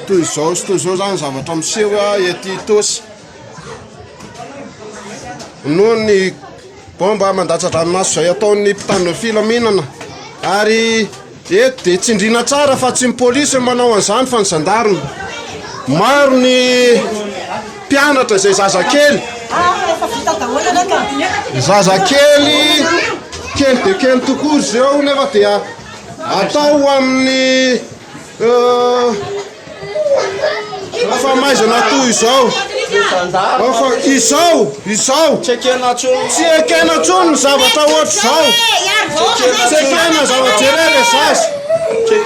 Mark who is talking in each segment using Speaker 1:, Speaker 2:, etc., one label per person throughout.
Speaker 1: toy izao zany zavatra miseho ety Tosy noho ny bomba mandatsa-dranomasy izay ataon'ny mpitandro ny filaminana ary eto dia tsindriana tsara fa tsy ny pôlisy manao an'izany fa ny zandarina maro ny mpianatra izay zazakely kely dia kely tokory zao nefa dia atao amin'ny famaizana toy izao tsy ekena tsony ny zavatra ohatr' izao tsy ekena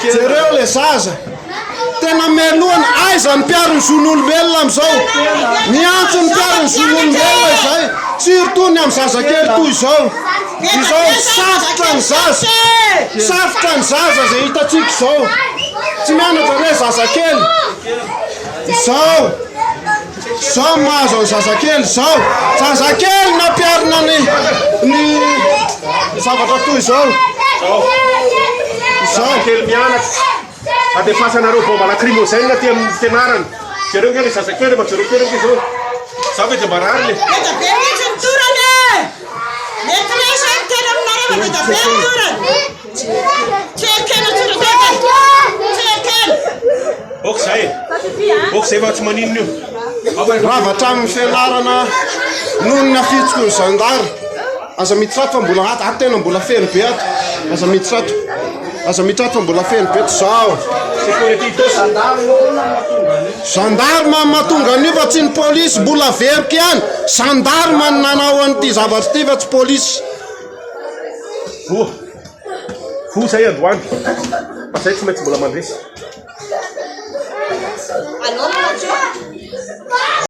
Speaker 1: jereo le zaza tena melohany aiza ny mpiaro ny zon'olombelona am'izao miantso ny mpiaro ny zon'olombelona izay tsy irotony amin'ny zazakely toy izao safotra ny zaza zay hitatsika izao tsy mianatra re zazakely izao mahazo ny zazakely zazakely nampiarina ny zavatra toy izao
Speaker 2: kely mianatra adefasanareo bomba lacrymogène ty amin'ny fianarany zareo nge le zazakely fa zareo kely zao za ve dia marary le okzay fa tsy maninona io
Speaker 1: ravatra amin'ny fianarana noho ny afitsiko ny zandary aza mitrato fa mbola ato tena mbola feno be ato aza mitrato fa mbola feno be ato zao gendarme mahatonga an'io fa tsy ny pôlisy mbola verika ihany gendarme ny nanao an'ity zavatra ity fa tsy pôlisy
Speaker 2: fo zay androany fa zay tsy maintsy mbola mandresy